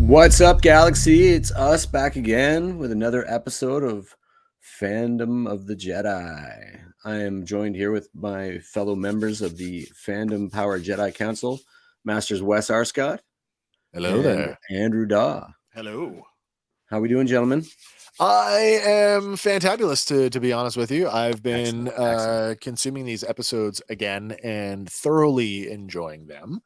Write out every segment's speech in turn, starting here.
What's up, Galaxy? It's us back again with another episode of Fandom of the Jedi. I am joined here with my fellow members of the Fandom Power Jedi Council, Masters Wes Arscott. Hello and there. Andrew Daw. Hello. How we doing, gentlemen? I am fantabulous, to be honest with you. I've been Excellent. consuming these episodes again and thoroughly enjoying them.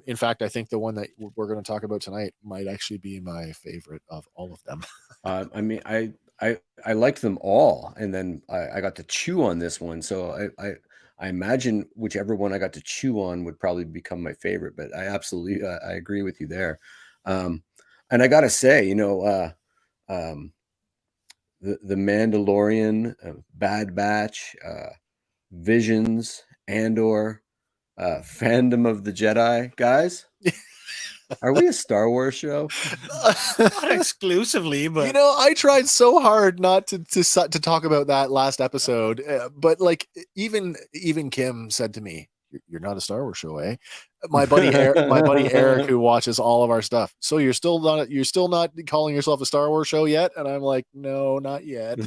In fact, I think the one that we're going to talk about tonight might actually be my favorite of all of them. I liked them all, and then I got to chew on this one, so I imagine whichever one I got to chew on would probably become my favorite. But I absolutely I agree with you there, and I gotta say, the Mandalorian, Bad Batch, Visions, Andor, Fandom of the Jedi, guys. Are we a Star Wars show? Not exclusively, but I tried so hard not to talk about that last episode, but like even Kim said to me, "You're not a Star Wars show, eh?" My buddy Eric, who watches all of our stuff. So you're still not calling yourself a Star Wars show yet? And I'm like, no, not yet.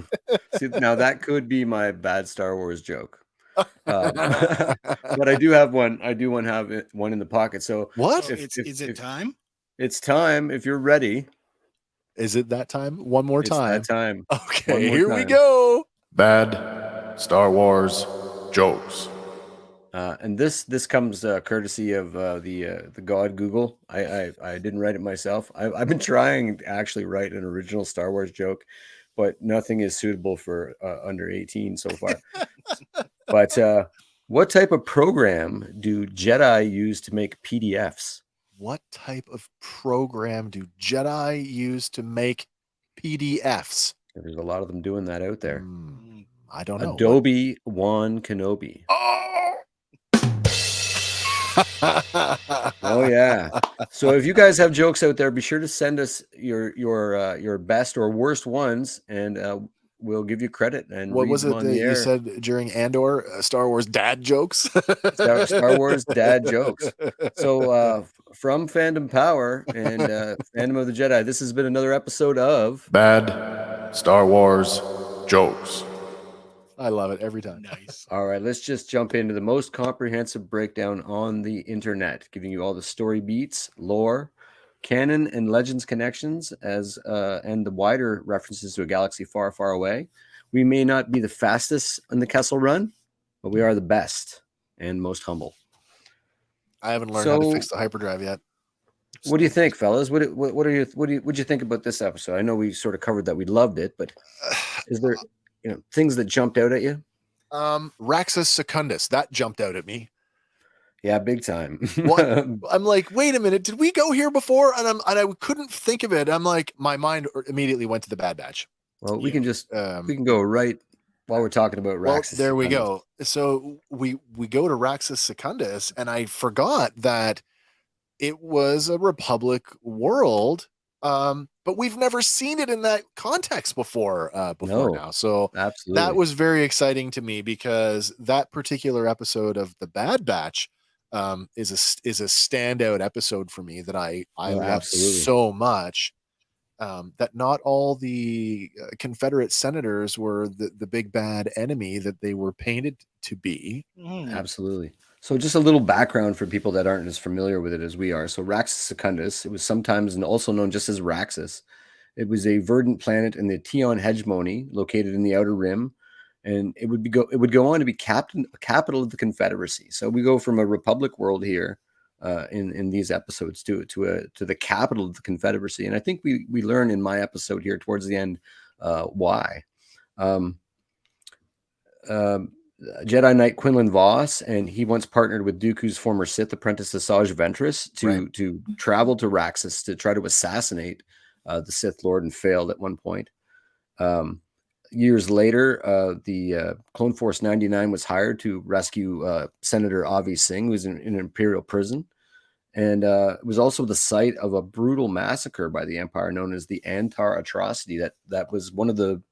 See, now that could be my bad Star Wars joke. But I do have one. I do want to have one in the pocket. So what? Is it time? It's time. If you're ready. Is it that time? One more time. It's that time. Okay, here we go. Bad Star Wars jokes. And this comes courtesy of the god Google. I didn't write it myself. I've been trying to actually write an original Star Wars joke, but nothing is suitable for under 18 so far. But what type of program do Jedi use to make PDFs? What type of program do Jedi use to make PDFs? There's a lot of them doing that out there. I don't know. Adobe Wan Kenobi. Oh yeah. So if you guys have jokes out there, be sure to send us your best or worst ones, and we'll give you credit. And what was it that you said during Andor? Star Wars dad jokes. Star Wars dad jokes. So from Fandom Power and Fandom of the Jedi, this has been another episode of Bad Star Wars jokes. I love it every time. Nice. All right, let's just jump into the most comprehensive breakdown on the internet, giving you all the story beats, lore, canon and legends connections, and the wider references to a galaxy far, far away. We may not be the fastest in the Kessel Run, but we are the best and most humble. I haven't learned how to fix the hyperdrive yet. What do you think, fellas? What'd you think about this episode? I know we sort of covered that we loved it, but is there things that jumped out at you? Raxus Secundus, that jumped out at me. Yeah, big time. I'm like, wait a minute, did we go here before? And I couldn't think of it. I'm like, my mind immediately went to the Bad Batch. Well, we can just we can go right while we're talking about Raxus. Well, there we go. So we go to Raxus Secundus, and I forgot that it was a Republic world. But we've never seen it in that context before now. So absolutely. That was very exciting to me, because that particular episode of the Bad Batch is a standout episode for me that I love so much. That not all the Confederate senators were the big bad enemy that they were painted to be. Absolutely. So just a little background for people that aren't as familiar with it as we are. So Raxus Secundus, it was sometimes also known just as Raxus. It was a verdant planet in the Tion hegemony, located in the Outer Rim, and it would go on to be capital of the Confederacy. So we go from a Republic world here in these episodes to the capital of the Confederacy, and I think we learn in my episode here towards the end why. Jedi Knight Quinlan Voss, and he once partnered with Dooku's former Sith apprentice Asajj Ventress to travel to Raxus to try to assassinate the Sith Lord, and failed at one point. Years later, the Clone Force 99 was hired to rescue Senator Avi Singh, who was in an Imperial prison, and it was also the site of a brutal massacre by the Empire known as the Antar Atrocity. That was one of the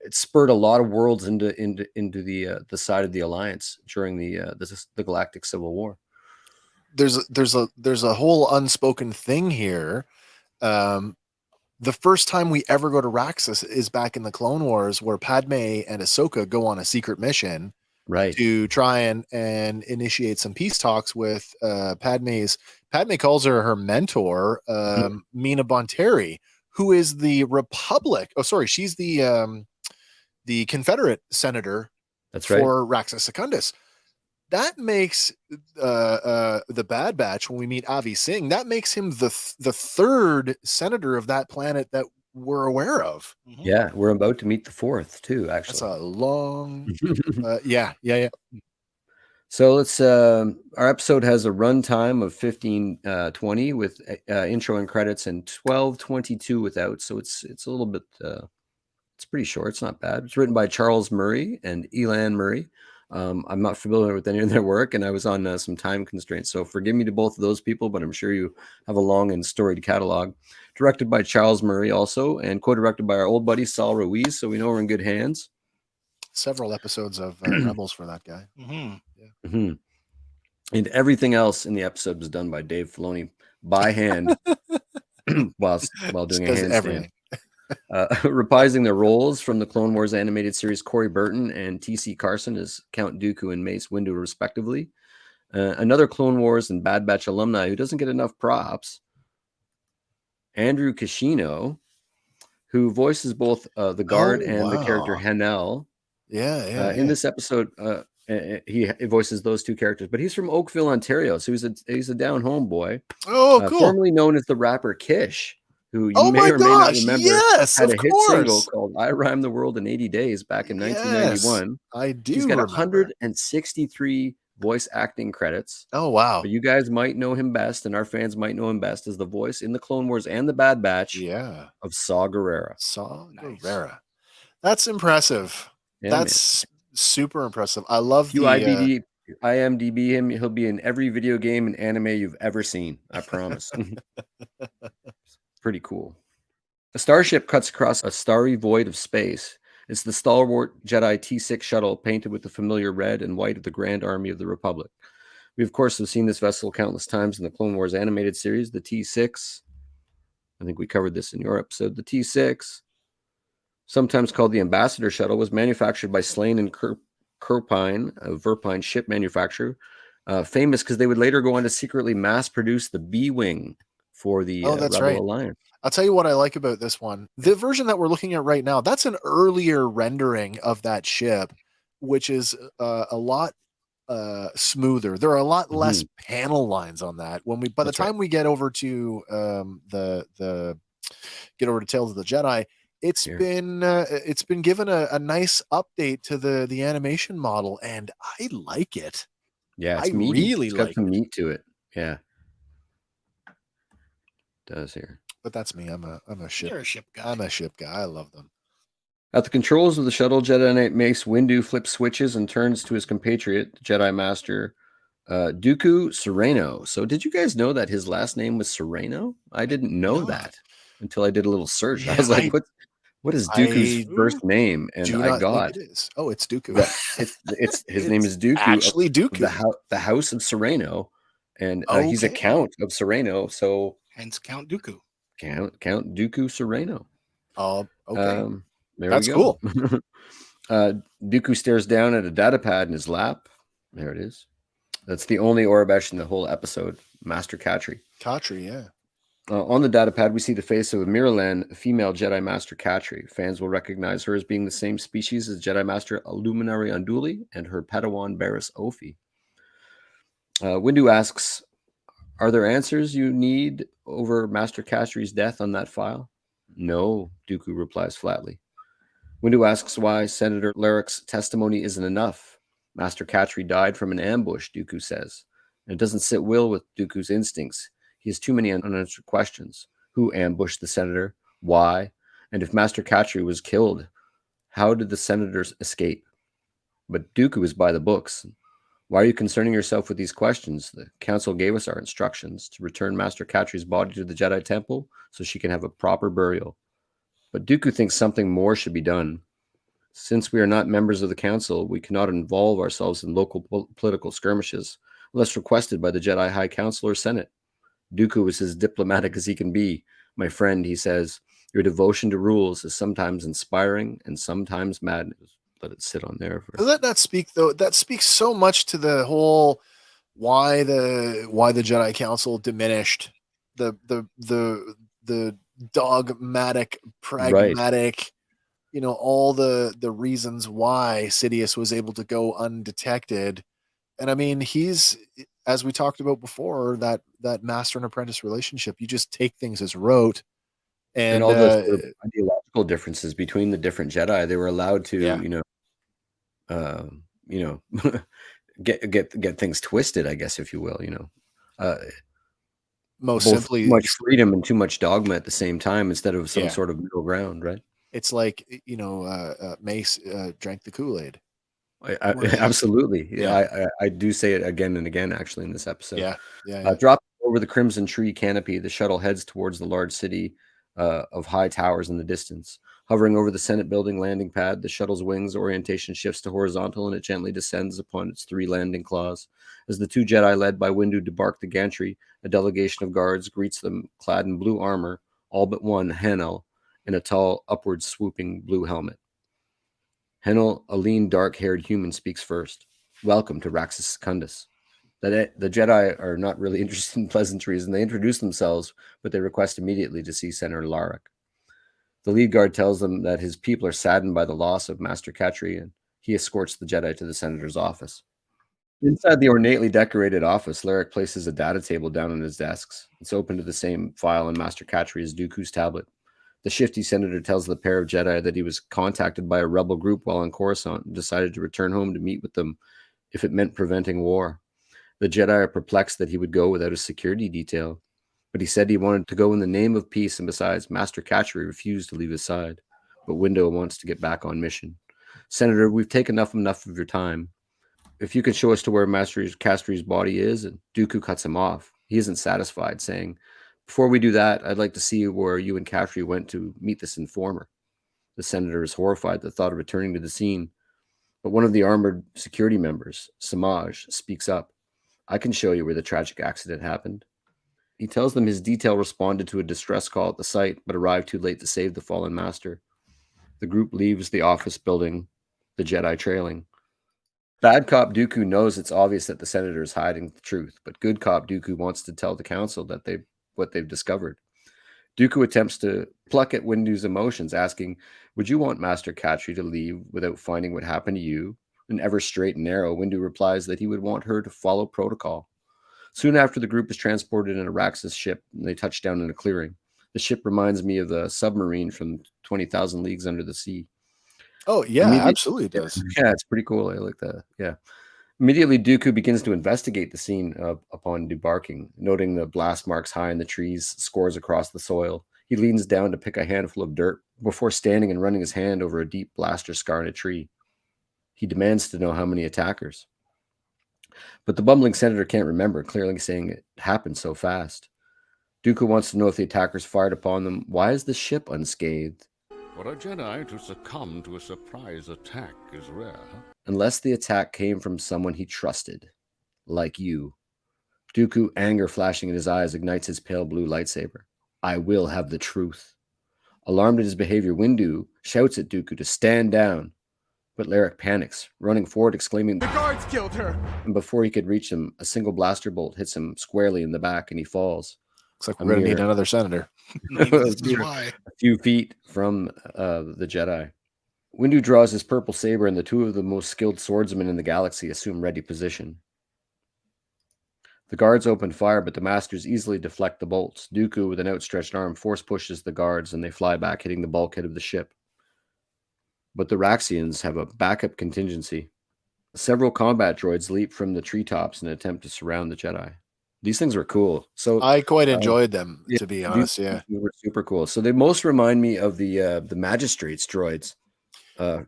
it spurred a lot of worlds into the side of the Alliance during the Galactic Civil War. there's a whole unspoken thing here. The first time we ever go to Raxus is back in the Clone Wars, where Padme and Ahsoka go on a secret mission, right, to try and initiate some peace talks with Padme calls her mentor, Mina Bonteri, who is the Republic. Oh, sorry, she's the Confederate senator. That's right. For Raxus Secundus. That makes the Bad Batch, when we meet Avi Singh, that makes him the third senator of that planet that we're aware of. Yeah, we're about to meet the fourth too, actually. That's a long yeah. So let's our episode has a runtime of 15:20 with intro and credits, and 12:22 without. So it's a little bit it's pretty short. It's not bad. It's written by Charles Murray and Elan Murray. I'm not familiar with any of their work, and I was on some time constraints. So forgive me to both of those people, but I'm sure you have a long and storied catalog. Directed by Charles Murray also, and co-directed by our old buddy Saul Ruiz. So we know we're in good hands. Several episodes of Rebels for that guy. And everything else in the episode was done by Dave Filoni by hand while doing a handstand. Reprising their roles from the Clone Wars animated series, Corey Burton and T.C. Carson as Count Dooku and Mace Windu, respectively. Another Clone Wars and Bad Batch alumni who doesn't get enough props, Andrew Kishino, who voices both the guard and the character Hanel. In this episode, he voices those two characters, but he's from Oakville, Ontario, so he's a down home boy. Oh, cool. Formerly known as the rapper Kish, who you may or may not remember had a hit single called "I Rhyme the World in 80 Days" back in 1991. I do. He's got 163 voice acting credits. Oh, wow. But you guys might know him best, and our fans might know him best as the voice in the Clone Wars and the Bad Batch of Saw Gerrera. Gerrera. That's impressive. Yeah, that's super impressive. I love IMDb him. He'll be in every video game and anime you've ever seen. I promise. Pretty cool. A starship cuts across a starry void of space. It's the stalwart Jedi T6 shuttle, painted with the familiar red and white of the Grand Army of the Republic. We, of course, have seen this vessel countless times in the Clone Wars animated series. The T6, I think we covered this in your episode. The T6, sometimes called the Ambassador Shuttle, was manufactured by Slane and Kirpine, a Verpine ship manufacturer, famous because they would later go on to secretly mass produce the B-Wing for the Rebel Alliance. I'll tell you what I like about this one. The version that we're looking at right now, that's an earlier rendering of that ship, which is a lot smoother. There are a lot less panel lines on that. By the time we get over to Tales of the Jedi, it's been given a nice update to the animation model, and I like it. Yeah, I really it's got like some meat to it. Yeah. Does here, but that's me. I'm a ship. You're a ship guy. I'm a ship guy. I love them. At the controls of the shuttle, Jedi Knight Mace Windu flips switches and turns to his compatriot, Jedi Master Dooku Sereno. So, did you guys know that his last name was Sereno? I didn't know that until I did a little search. I was like, "What is Dooku's first name?" And I got it is. Oh, it's Dooku. It's his name is Dooku. Actually, Dooku, the House of Sereno, and he's a Count of Sereno. So. Hence Count Dooku. Count Dooku Sereno. Oh, okay. That's cool. Dooku stares down at a data pad in his lap. There it is. That's the only Aurebesh in the whole episode. Master Katri. Yeah. On the data pad, we see the face of Miralan, a female Jedi Master Katri. Fans will recognize her as being the same species as Jedi Master Illuminary Unduli and her Padawan Barriss Ophi. Windu asks, "Are there answers you need over Master Castri's death on that file?" "No," Dooku replies flatly. Windu asks why Senator Larrick's testimony isn't enough. "Master Katri died from an ambush," Dooku says. And it doesn't sit well with Dooku's instincts. He has too many unanswered questions. Who ambushed the senator? Why? And if Master Katri was killed, how did the senators escape? But Dooku is by the books. "Why are you concerning yourself with these questions? The council gave us our instructions to return Master Catri's body to the Jedi Temple so she can have a proper burial. But Dooku thinks something more should be done. Since we are not members of the council, we cannot involve ourselves in local political skirmishes. unless requested by the Jedi High Council or Senate. Dooku is as diplomatic as he can be. My friend, he says, your devotion to rules is sometimes inspiring and sometimes madness. Let it sit on there. Doesn't that speak, though? That speaks so much to the whole why the Jedi Council diminished the dogmatic, pragmatic, right. You know, all the reasons why Sidious was able to go undetected. And I mean, he's, as we talked about before, that master and apprentice relationship, you just take things as rote. And all the sort of ideological differences between the different Jedi, they were allowed to, get things twisted, I guess, if you will, most simply, too much freedom and too much dogma at the same time instead of some sort of middle ground, right? It's like, Mace drank the Kool-Aid. Absolutely. Yeah. I do say it again and again, actually, in this episode. Yeah. Dropping over the Crimson Tree canopy, the shuttle heads towards the large city of high towers in the distance. Hovering over the Senate building landing pad, the shuttle's wings orientation shifts to horizontal and it gently descends upon its 3 landing claws. As the 2 Jedi led by Windu debark the gantry, a delegation of guards greets them clad in blue armor, all but one, Hanel, in a tall, upward swooping blue helmet. Hanel, a lean, dark-haired human, speaks first. Welcome to Raxus Secundus. The Jedi are not really interested in pleasantries, and they introduce themselves, but they request immediately to see Senator Larrick. The lead guard tells them that his people are saddened by the loss of Master Katri, and he escorts the Jedi to the Senator's office. Inside the ornately decorated office, Larrick places a data table down on his desks. It's open to the same file on Master Katri as Dooku's tablet. The shifty senator tells the pair of Jedi that he was contacted by a rebel group while on Coruscant and decided to return home to meet with them if it meant preventing war. The Jedi are perplexed that he would go without a security detail, but he said he wanted to go in the name of peace, and besides, Master Katri refused to leave his side. But Windu wants to get back on mission. Senator, we've taken enough of your time. If you can show us to where Master Castri's body is, and Dooku cuts him off. He isn't satisfied, saying, before we do that, I'd like to see where you and Katri went to meet this informer. The senator is horrified at the thought of returning to the scene, but one of the armored security members, Samaj, speaks up. I can show you where the tragic accident happened. He tells them his detail responded to a distress call at the site, but arrived too late to save the fallen master. The group leaves the office building, the Jedi trailing. Bad cop Dooku knows it's obvious that the senator is hiding the truth, but good cop Dooku wants to tell the council that what they've discovered. Dooku attempts to pluck at Windu's emotions, asking, would you want Master Katri to leave without finding what happened to you? And ever straight and narrow, Windu replies that he would want her to follow protocol. Soon after, the group is transported in a Raxus ship, and they touch down in a clearing. The ship reminds me of the submarine from 20,000 Leagues Under the Sea. Oh, yeah, absolutely it does. Yeah, it's pretty cool. I like that. Yeah. Immediately, Dooku begins to investigate the scene upon debarking, noting the blast marks high in the trees, scores across the soil. He leans down to pick a handful of dirt before standing and running his hand over a deep blaster scar in a tree. He demands to know how many attackers. But the bumbling senator can't remember, clearly saying it happened so fast. Dooku wants to know if the attackers fired upon them. Why is the ship unscathed? For a Jedi to succumb to a surprise attack is rare. Unless the attack came from someone he trusted, like you. Dooku, anger flashing in his eyes, ignites his pale blue lightsaber. I will have the truth. Alarmed at his behavior, Windu shouts at Dooku to stand down. But Larrick panics, running forward, exclaiming, the guards killed her! And before he could reach him, a single blaster bolt hits him squarely in the back and he falls. Looks like we're going to need another senator. A few feet from the Jedi. Windu draws his purple saber, and the 2 of the most skilled swordsmen in the galaxy assume ready position. The guards open fire, but the masters easily deflect the bolts. Dooku, with an outstretched arm, force pushes the guards, and they fly back, hitting the bulkhead of the ship. But the Raxians have a backup contingency. Several combat droids leap from the treetops in an attempt to surround the Jedi. These things were cool. So I quite enjoyed them, to be honest. They were super cool. So they most remind me of the magistrates droids.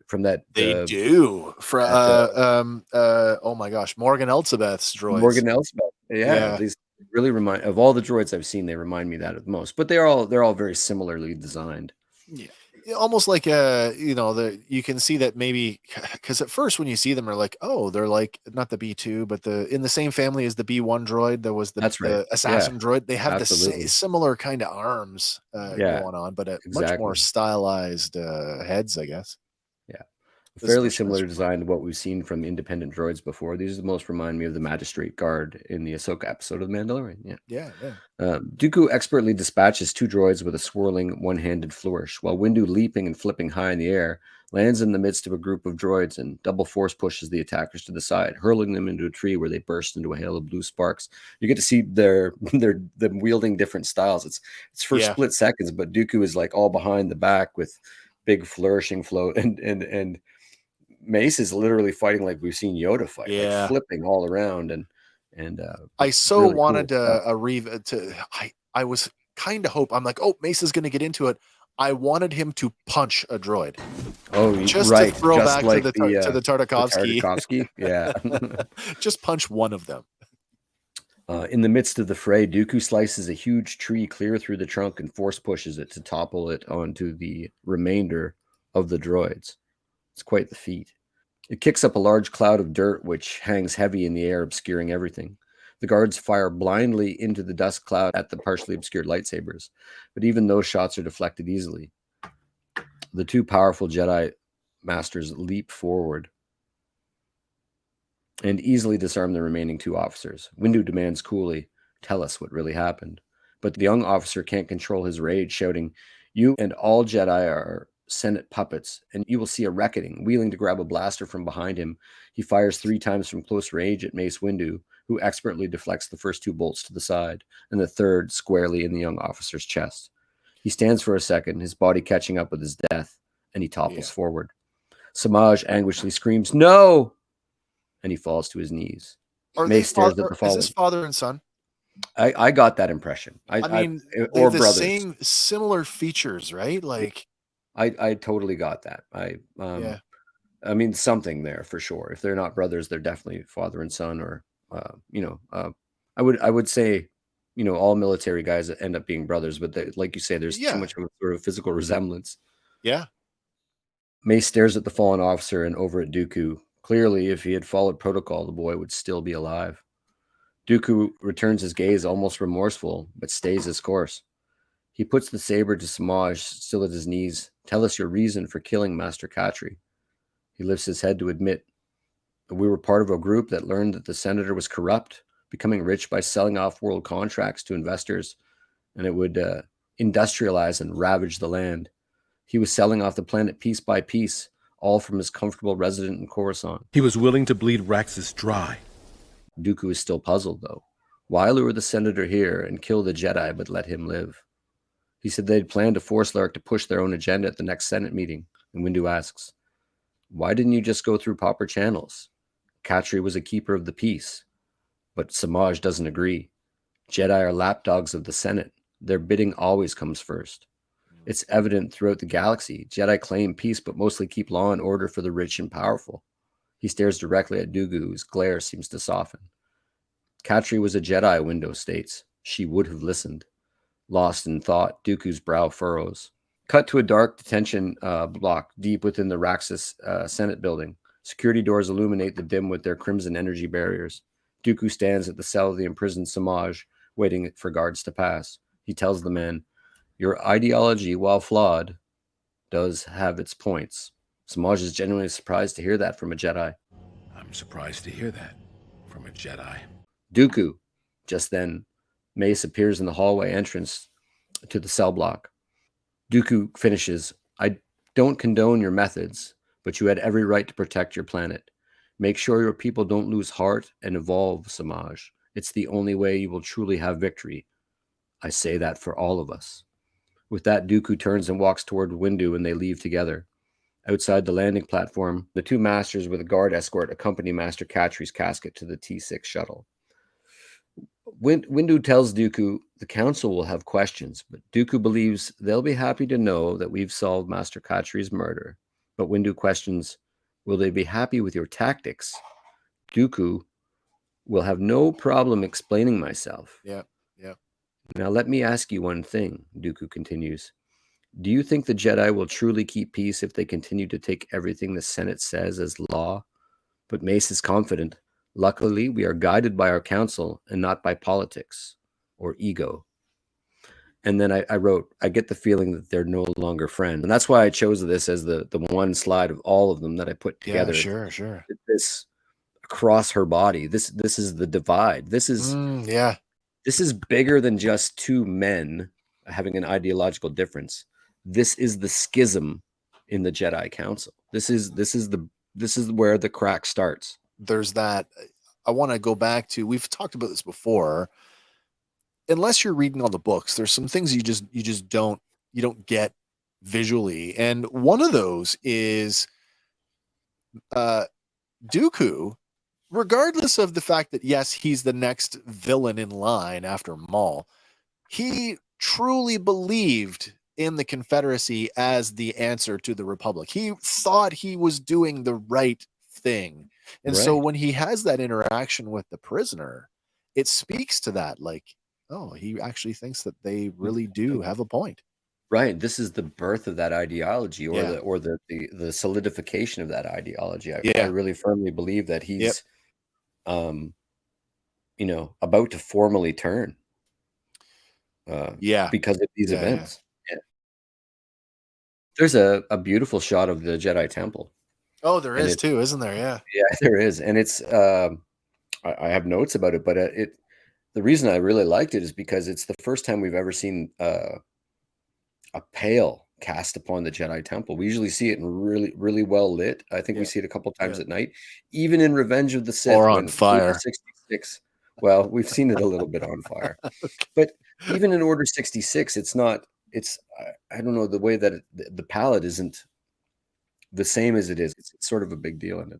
From that they do oh my gosh, Morgan Elsbeth's droids. Morgan Elsbeth, yeah. These really remind of all the droids I've seen. They remind me that of the most, but they're all very similarly designed. Yeah, almost like you can see that maybe because at first when you see them, are like, oh, they're like not the B2, but in the same family as the B1 droid. There was That's right. the assassin droid. They have Absolutely. the similar kind of arms going on, but much more stylized heads, I guess. Yeah. Fairly similar design to what we've seen from independent droids before. These are the most remind me of the Magistrate Guard in the Ahsoka episode of The Mandalorian. Yeah. Dooku expertly dispatches 2 droids with a swirling one-handed flourish, while Windu, leaping and flipping high in the air, lands in the midst of a group of droids and double force pushes the attackers to the side, hurling them into a tree where they burst into a hail of blue sparks. You get to see them wielding different styles. It's for split seconds, but Dooku is like all behind the back with big flourishing float, and Mace is literally fighting like we've seen Yoda fight, like flipping all around, and I so really wanted I was kind of I'm like, oh, Mace is going to get into it. I wanted him to punch a droid. Oh, just right. to throw just back like to the Tartakovsky. Yeah. Just punch one of them. In the midst of the fray, Dooku slices a huge tree clear through the trunk and force pushes it to topple it onto the remainder of the droids. It's quite the feat. It kicks up a large cloud of dirt, which hangs heavy in the air, obscuring everything. The guards fire blindly into the dust cloud at the partially obscured lightsabers, but even those shots are deflected easily. The 2 powerful Jedi masters leap forward and easily disarm the remaining 2 officers. Windu demands coolly, "Tell us what really happened." But the young officer can't control his rage, shouting, "You and all Jedi are Senate puppets, and you will see a reckoning." Wheeling to grab a blaster from behind him, he fires 3 times from close range at Mace Windu, who expertly deflects the first 2 bolts to the side, and the third squarely in the young officer's chest. He stands for a second, his body catching up with his death, and he topples forward. Samaj anguishedly screams, "No!" and he falls to his knees. Mace stares at the fallen. Is this father and son? I got that impression. I mean, or the brothers. Same similar features, right? Like, I totally got that. I mean, something there for sure. If they're not brothers, they're definitely father and son, or I would say, all military guys end up being brothers, but like you say, there's too much of a sort of physical resemblance. Yeah. Mace stares at the fallen officer and over at Dooku. Clearly, if he had followed protocol, the boy would still be alive. Dooku returns his gaze, almost remorseful, but stays his course. He puts the saber to Samaj, still at his knees. "Tell us your reason for killing Master Katri." He lifts his head to admit, "We were part of a group that learned that the senator was corrupt, becoming rich by selling off world contracts to investors, and it would industrialize and ravage the land. He was selling off the planet piece by piece, all from his comfortable residence in Coruscant. He was willing to bleed Raxus dry." Dooku is still puzzled, though. Why lure the senator here and kill the Jedi, but let him live? He said they'd planned to force Larrick to push their own agenda at the next Senate meeting, and Windu asks, "Why didn't you just go through proper channels? Katri was a keeper of the peace." But Samaj doesn't agree. Jedi are lapdogs of the Senate. Their bidding always comes first. It's evident throughout the galaxy. Jedi claim peace, but mostly keep law and order for the rich and powerful. He stares directly at Dooku, whose glare seems to soften. "Katri was a Jedi," Windu states. "She would have listened." Lost in thought, Dooku's brow furrows. Cut to a dark detention block deep within the Raxus Senate building. Security doors illuminate the dim with their crimson energy barriers. Dooku stands at the cell of the imprisoned Samaj, waiting for guards to pass. He tells the man, "Your ideology, while flawed, does have its points." Samaj is genuinely surprised to hear that from a Jedi. "I'm surprised to hear that from a Jedi." Dooku. Just then, Mace appears in the hallway entrance to the cell block. Dooku finishes, "I don't condone your methods, but you had every right to protect your planet. Make sure your people don't lose heart and evolve, Samaj. It's the only way you will truly have victory. I say that for all of us." With that, Dooku turns and walks toward Windu, and they leave together. Outside the landing platform, the 2 masters with a guard escort accompany Master Katri's casket to the T6 shuttle. Windu tells Dooku the council will have questions, but Dooku believes they'll be happy to know that we've solved Master Katri's murder. But Windu questions, will they be happy with your tactics? Dooku will have no problem explaining myself. Yeah. Now let me ask you one thing, Dooku continues. Do you think the Jedi will truly keep peace if they continue to take everything the Senate says as law? But Mace is confident. Luckily, we are guided by our council and not by politics or ego. And then I wrote, I get the feeling that they're no longer friends. And that's why I chose this as the one slide of all of them that I put together. Yeah, sure. This across her body. This is the divide. This is This is bigger than just two men having an ideological difference. This is the schism in the Jedi Council. This is where the crack starts. There's that. I want to go back to, we've talked about this before. Unless you're reading all the books, there's some things you just don't get visually. And one of those is Dooku, regardless of the fact that, yes, he's the next villain in line after Maul, he truly believed in the Confederacy as the answer to the Republic. He thought he was doing the right thing. And so when he has that interaction with the prisoner, it speaks to that, like, oh, he actually thinks that they really do have a point. Right. This is the birth of that ideology, or the solidification of that ideology. I really firmly believe that he's about to formally turn. Because of these events. Yeah. There's a beautiful shot of the Jedi Temple. Oh, there is too, isn't there? Yeah. Yeah, there is. And it's I have notes about it, but the reason I really liked it is because it's the first time we've ever seen a pale cast upon the Jedi Temple. We usually see it in really, really well lit. I think we see it a couple times at night, even in Revenge of the Sith, or on fire. 66. Well, we've seen it a little bit on fire, but even in Order 66, it's not. It's I don't know, the way that the palette isn't the same as it is. It's sort of a big deal, and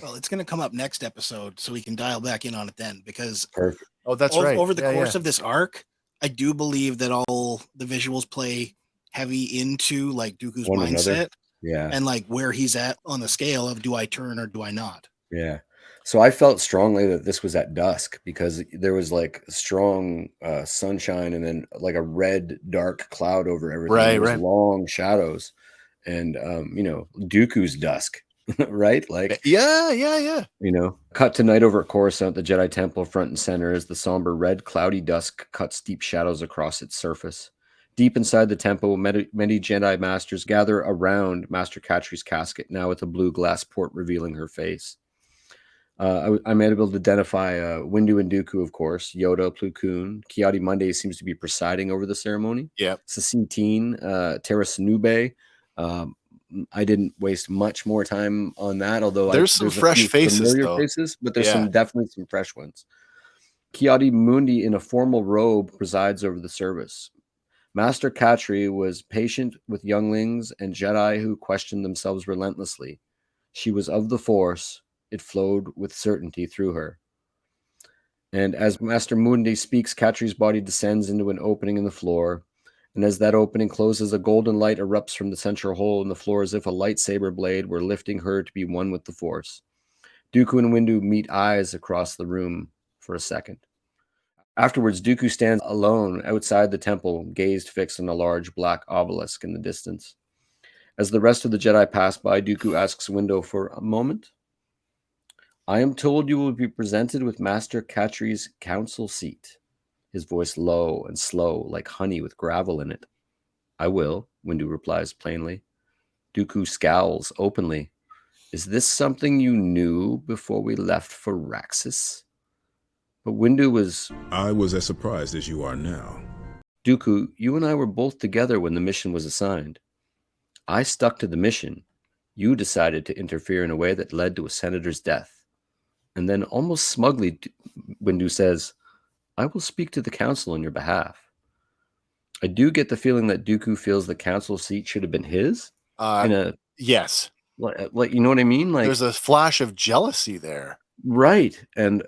well, it's going to come up next episode, so we can dial back in on it then. Because perfect. Oh, that's right. Over the course of this arc, I do believe that all the visuals play heavy into like Dooku's mindset, and like where he's at on the scale of, do I turn or do I not? Yeah. So I felt strongly that this was at dusk, because there was like strong sunshine and then like a red dark cloud over everything. There was long shadows, and Dooku's dusk, right? Like yeah. Cut to night over at Coruscant, the Jedi Temple front and center as the somber red cloudy dusk cuts deep shadows across its surface. Deep inside the temple, many Jedi masters gather around Master Catri's casket, now with a blue glass port revealing her face. I'm able to identify Windu and Dooku, of course, Yoda, Plo Koon. Ki-Adi-Mundi seems to be presiding over the ceremony. Yeah. Sasitine, Terra Sanube. I didn't waste much more time on that, although there's some fresh faces, but there's definitely some fresh ones. Ki-Adi-Mundi in a formal robe presides over the service. Master Catri was patient with younglings and Jedi who questioned themselves relentlessly. She was of the Force. It flowed with certainty through her. And as Master Mundi speaks, Catri's body descends into an opening in the floor. And as that opening closes, a golden light erupts from the central hole in the floor as if a lightsaber blade were lifting her to be one with the Force. Dooku and Windu meet eyes across the room for a second. Afterwards, Dooku stands alone outside the temple, gazed fixed on a large black obelisk in the distance. As the rest of the Jedi pass by, Dooku asks Windu for a moment. I am told you will be presented with Master Catri's council seat. His voice low and slow, like honey with gravel in it. I will, Windu replies plainly. Dooku scowls openly. Is this something you knew before we left for Raxus? But Windu was... I was as surprised as you are now. Dooku, you and I were both together when the mission was assigned. I stuck to the mission. You decided to interfere in a way that led to a senator's death. And then almost smugly, Windu says, I will speak to the council on your behalf. I do get the feeling that Dooku feels the council seat should have been his. Yes. Like, you know what I mean? Like, there's a flash of jealousy there. Right. And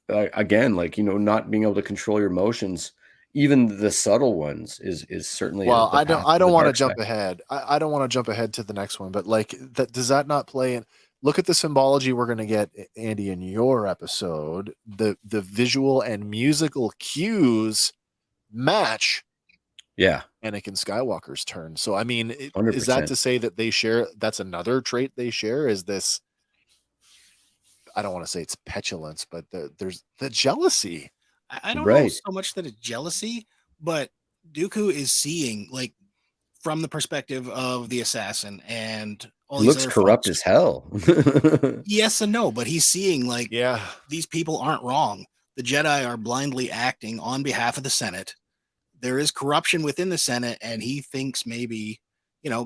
again, like, not being able to control your emotions, even the subtle ones, is certainly. Well, I don't want to jump ahead. I don't want to jump ahead to the next one, but like does that not play in? Look at the symbology we're going to get, Andy, in your episode. The visual and musical cues match. Yeah. Anakin Skywalker's turn. So, I mean, is 100%. that to say that they share? That's another trait they share. Is this? I don't want to say it's petulance, but there's the jealousy. I don't know so much that it's jealousy, but Dooku is seeing, like, from the perspective of the assassin and all these looks other corrupt folks. as hell. Yes and no, but he's seeing, like, yeah, these people aren't wrong. The Jedi are blindly acting on behalf of the Senate. There is corruption within the Senate, and he thinks maybe,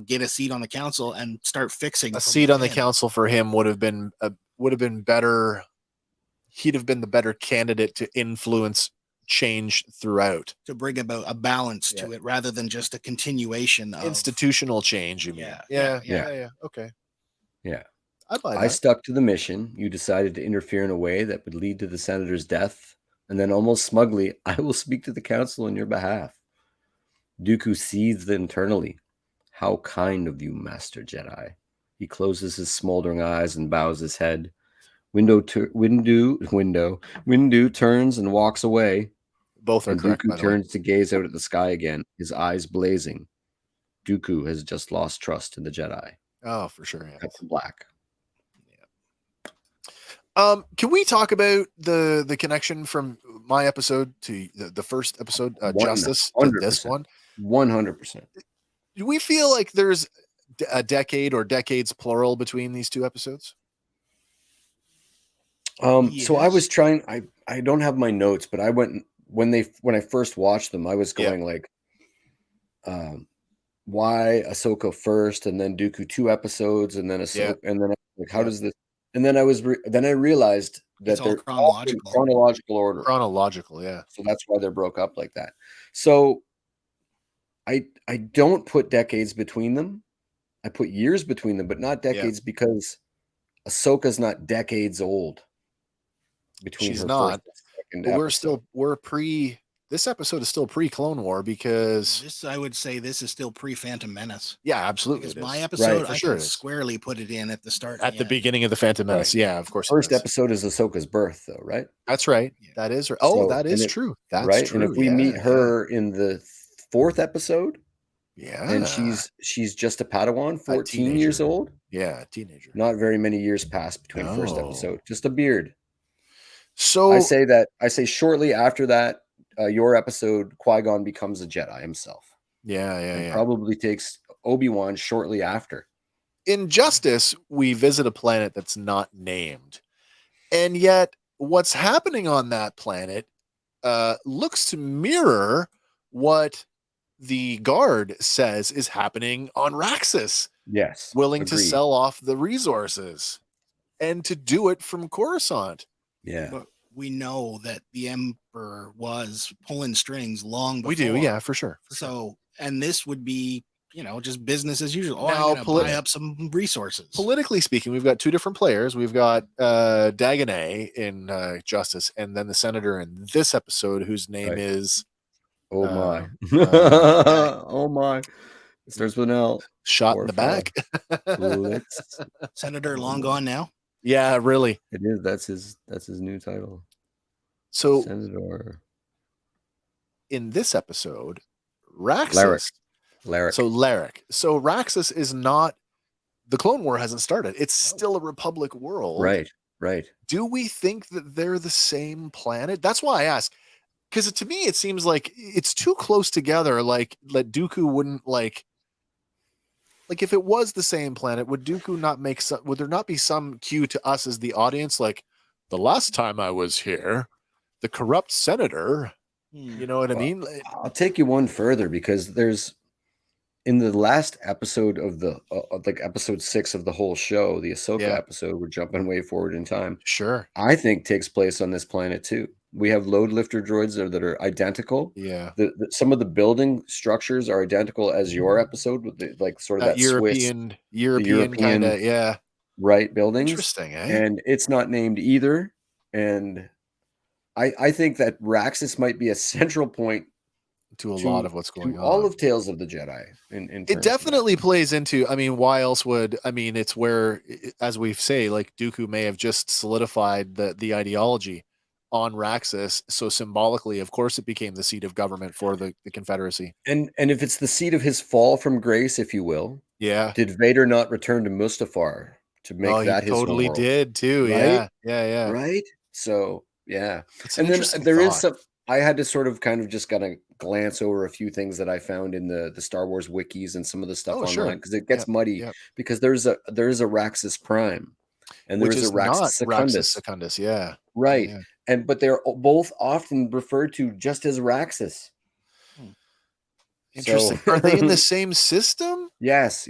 get a seat on the council and start fixing. A seat on the council for him would have been better. He'd have been the better candidate to influence change throughout, to bring about a balance to it rather than just a continuation of institutional change. You mean? Yeah. Okay. Yeah. I buy that. I stuck to the mission. You decided to interfere in a way that would lead to the senator's death. And then almost smugly, I will speak to the council on your behalf. Dooku seethed internally. How kind of you, Master Jedi. He closes his smoldering eyes and bows his head. Windu turns and walks away. Both are correct. Dooku turns to gaze out at the sky again, his eyes blazing. Dooku has just lost trust in the Jedi. Oh, for sure. Yeah. Cut to black. Can we talk about the connection from my episode to the first episode, Justice, to this one? 100%. Do we feel like there's a decade or decades plural between these two episodes? Yes. So I was trying. I don't have my notes, but I went when I first watched them. I was going like, why Ahsoka first, and then Dooku 2 episodes, and then Ahsoka, and then like, how does this? And then then I realized that they're all in chronological order. Chronological, yeah. So that's why they're broke up like that. So I don't put decades between them. I put years between them, but not decades because Ahsoka's not decades old. She's not. But this episode is still pre-Clone War because I would say this is still pre-Phantom Menace. Yeah, absolutely. Because my episode, I can squarely put it in at the start. At the beginning of the Phantom Menace. Right. Yeah, of course. First episode is Ahsoka's birth, though, right? That's right. Yeah. That is right. Oh, that is true. That's right. true. And if we meet her in the 4th episode, and she's just a Padawan, 14 years old. Yeah, teenager. Not very many years passed between first episode. Just a beard. So I say shortly after that, your episode, Qui-Gon becomes a Jedi himself. Yeah. Probably takes Obi-Wan shortly after. In Justice, we visit a planet that's not named. And yet what's happening on that planet looks to mirror what the guard says is happening on Raxus. Yes. Willing to sell off the resources and to do it from Coruscant. Yeah. But we know that the Emperor was pulling strings long before. We do, yeah, for sure. So, and this would be, just business as usual. Now, I'm going to buy up some resources. Politically speaking, we've got 2 different players. We've got Dagonet in Justice, and then the Senator in this episode, whose name is... Oh, my. Oh, my. It starts with an L. Shot in the back. Senator long gone now? Yeah, really. It is. That's his new title. So Senator. In this episode, Raxus. Larrick. So Larrick. So Raxus is not. The Clone War hasn't started. It's still a Republic world. Right. Do we think that they're the same planet? That's why I ask. Because to me, it seems like it's too close together. Like Dooku wouldn't like if it was the same planet, would Dooku not make some, would there not be some cue to us as the audience? Like the last time I was here, the corrupt senator, you know what I mean? I'll take you one further because there's in the last episode of the episode 6 of the whole show, the Ahsoka episode, we're jumping way forward in time. Sure. I think takes place on this planet too. We have load lifter droids that are identical. Yeah. Some of the building structures are identical as your episode with the sort of that European kind of, right buildings. Interesting, eh? And it's not named either. And I think that Raxus might be a central point to a lot of what's going on. All of Tales of the Jedi. It definitely plays into, I mean, why else would, I mean, it's where, as we say, like Dooku may have just solidified the ideology on Raxus. So symbolically, of course, it became the seat of government for the Confederacy. And if it's the seat of his fall from grace, if you will, Yeah. did Vader not return to Mustafar to make that his totally homeworld? did too. Right? Yeah. Right? So, yeah. It's an And then interesting there is thought. some, I had to sort of kind of just kind of glance over a few things that I found in the Star Wars wikis and some of the stuff online, because it gets muddy, because there's a Raxus Prime and Which there's a is Raxus not Secundus. Raxus Secundus, yeah. Right. Yeah. But they're both often referred to just as Raxus. Interesting. So, are they in the same system? Yes.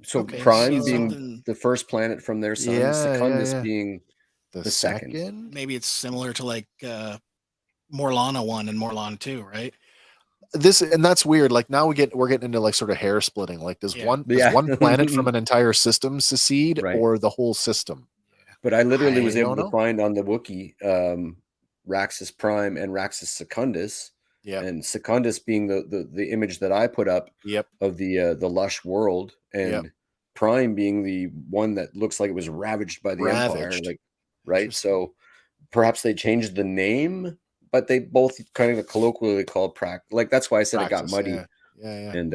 So Okay, Prime so being something- the first planet from their sun, Yeah, Secundus yeah. being the second. Maybe it's similar to like Morlana 1 and Morlana 2, right? And that's weird. Like now we're getting into like sort of hair splitting. Like does one planet from an entire system secede, Right. or the whole system? But I literally was I able don't to know. find on the Wookiee Raxus Prime and Raxus Secundus. Yeah. And Secundus being the image that I put up of the lush world, and Prime being the one that looks like it was ravaged by the Empire. Like, right. So perhaps they changed the name, but they both kind of colloquially called like that's why I said Praxis, it got muddy. Yeah. And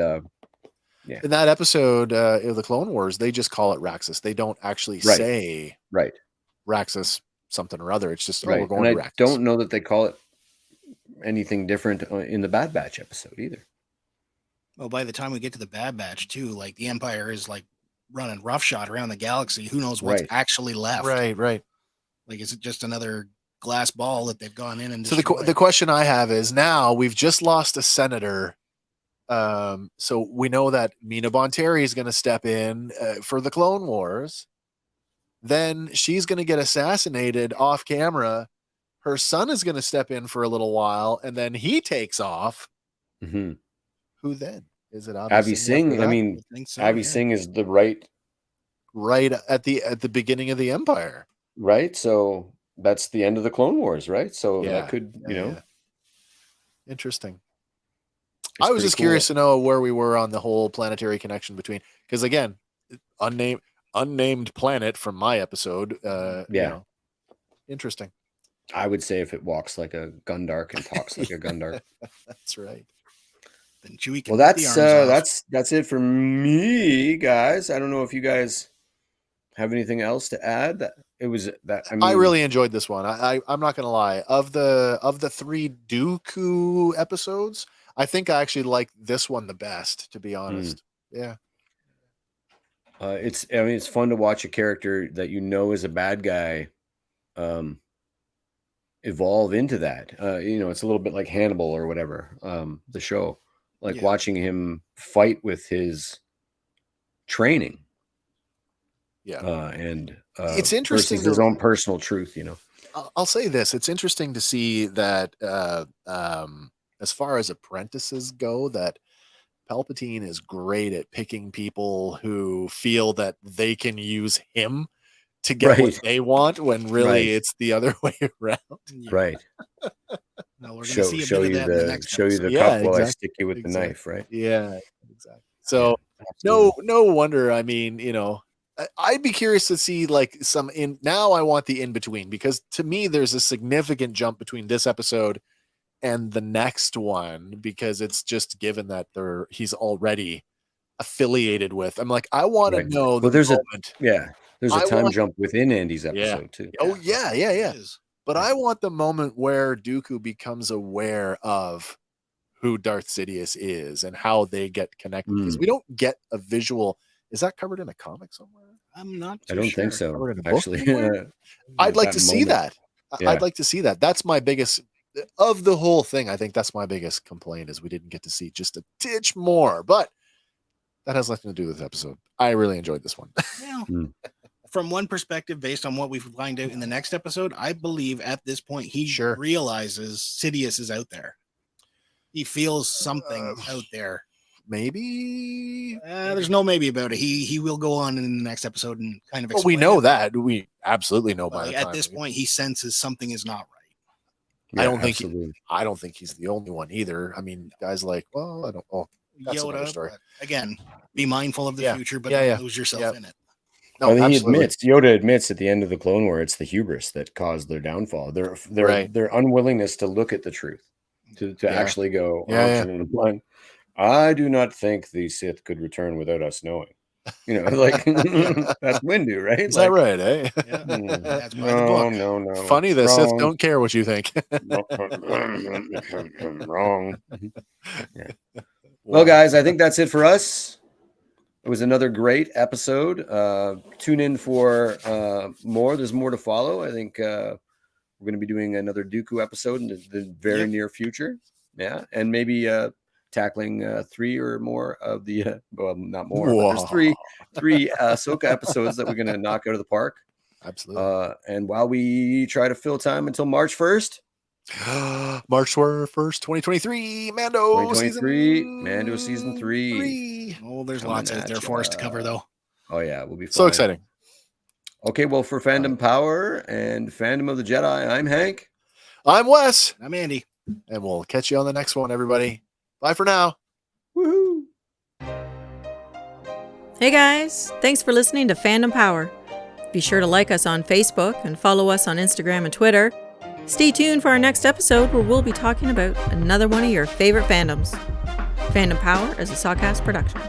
in that episode of the Clone Wars, they just call it Raxus. They don't actually say Raxus something or other. It's just we're going to Raxus. I don't know that they call it anything different in the Bad Batch episode either. Well, by the time we get to the Bad Batch too, like the Empire is like running roughshod around the galaxy. Who knows what's actually left? Right. Like, is it just another glass ball that they've gone in and so destroyed? the question I have is, now we've just lost a senator. So we know that Mina Bonteri is going to step in for the Clone Wars. Then she's going to get assassinated off camera. Her son is going to step in for a little while, and then he takes off. Mm-hmm. Who then? Is it Avi Singh? I mean, Avi Singh is the right at the beginning of the Empire. Right. So that's the end of the Clone Wars, right? So that could, Interesting. I was just curious to know where we were on the whole planetary connection between, because again, unnamed planet from my episode. You know, interesting. I would say if it walks like a Gundark and talks like a Gundark. That's right. Then Chewie can that's it for me, guys. I don't know if you guys have anything else to add. I really enjoyed this one. I'm not gonna lie. Of the 3 Dooku episodes, I think I actually like this one the best, to be honest. Yeah. It's fun to watch a character that you know is a bad guy evolve into that. It's a little bit like Hannibal or whatever, the show. Like watching him fight with his training. Yeah. And it's interesting versus his own personal truth, I'll say this. It's interesting to see that as far as apprentices go, that Palpatine is great at picking people who feel that they can use him to get what they want, when really it's the other way around. Right. No, we're going to see a bit of that in the next show you the cup while I stick you with the knife, right? Yeah, exactly. So no wonder. I mean, I'd be curious to see like now I want the in between, because to me there's a significant jump between this episode and the next one, because it's just given that he's already affiliated with. I'm like, I want to know there's a time jump within Andy's episode too. Oh yeah. But I want the moment where Dooku becomes aware of who Darth Sidious is and how they get connected, because we don't get a visual. Is that covered in a comic somewhere? I'm not. I don't think so. Actually, I'd like to see that. I'd like to see that. That's my biggest of the whole thing. I think that's my biggest complaint, is we didn't get to see just a titch more. But that has nothing to do with this episode. I really enjoyed this one. From one perspective, based on what we find out in the next episode, I believe at this point he realizes Sidious is out there. He feels something out there. Maybe there's no maybe about it. He will go on in the next episode and kind of. Well, we know that. We absolutely know by at this point he senses something is not right. I don't think he's the only one either. I mean, guys like, well, I don't. Oh, that's another story. Again, be mindful of the future, but don't lose yourself in it. No, he absolutely. Yoda admits at the end of the Clone War, it's the hubris that caused their downfall. Their unwillingness to look at the truth, to actually go, turn in the blind. I do not think the Sith could return without us knowing. Like that's Windu, right? Is that right, eh? That's by the book. No. Funny, the Sith don't care what you think. Wrong. Yeah. Well, guys, I think that's it for us. It was another great episode. Tune in for more. There's more to follow. I think we're going to be doing another Dooku episode in the very near future. Yeah, and maybe tackling 3 or more of the well, not more. But there's three Ahsoka episodes that we're going to knock out of the park. Absolutely. And while we try to fill time until March 1st. March 1st, 2023, Mando season 3. Oh, there's lots out there for us to cover, though. Oh yeah, we'll be fine. So exciting. Okay, well, for Fandom Power and Fandom of the Jedi, I'm Hank. I'm Wes. I'm Andy. And we'll catch you on the next one, everybody. Bye for now. Woohoo! Hey guys, thanks for listening to Fandom Power. Be sure to like us on Facebook and follow us on Instagram and Twitter. Stay tuned for our next episode where we'll be talking about another one of your favorite fandoms. Fandom Power is a Sawcast production.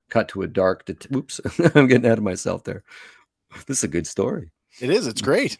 Cut to a dark. Oops, I'm getting ahead of myself there. This is a good story. It is. It's great.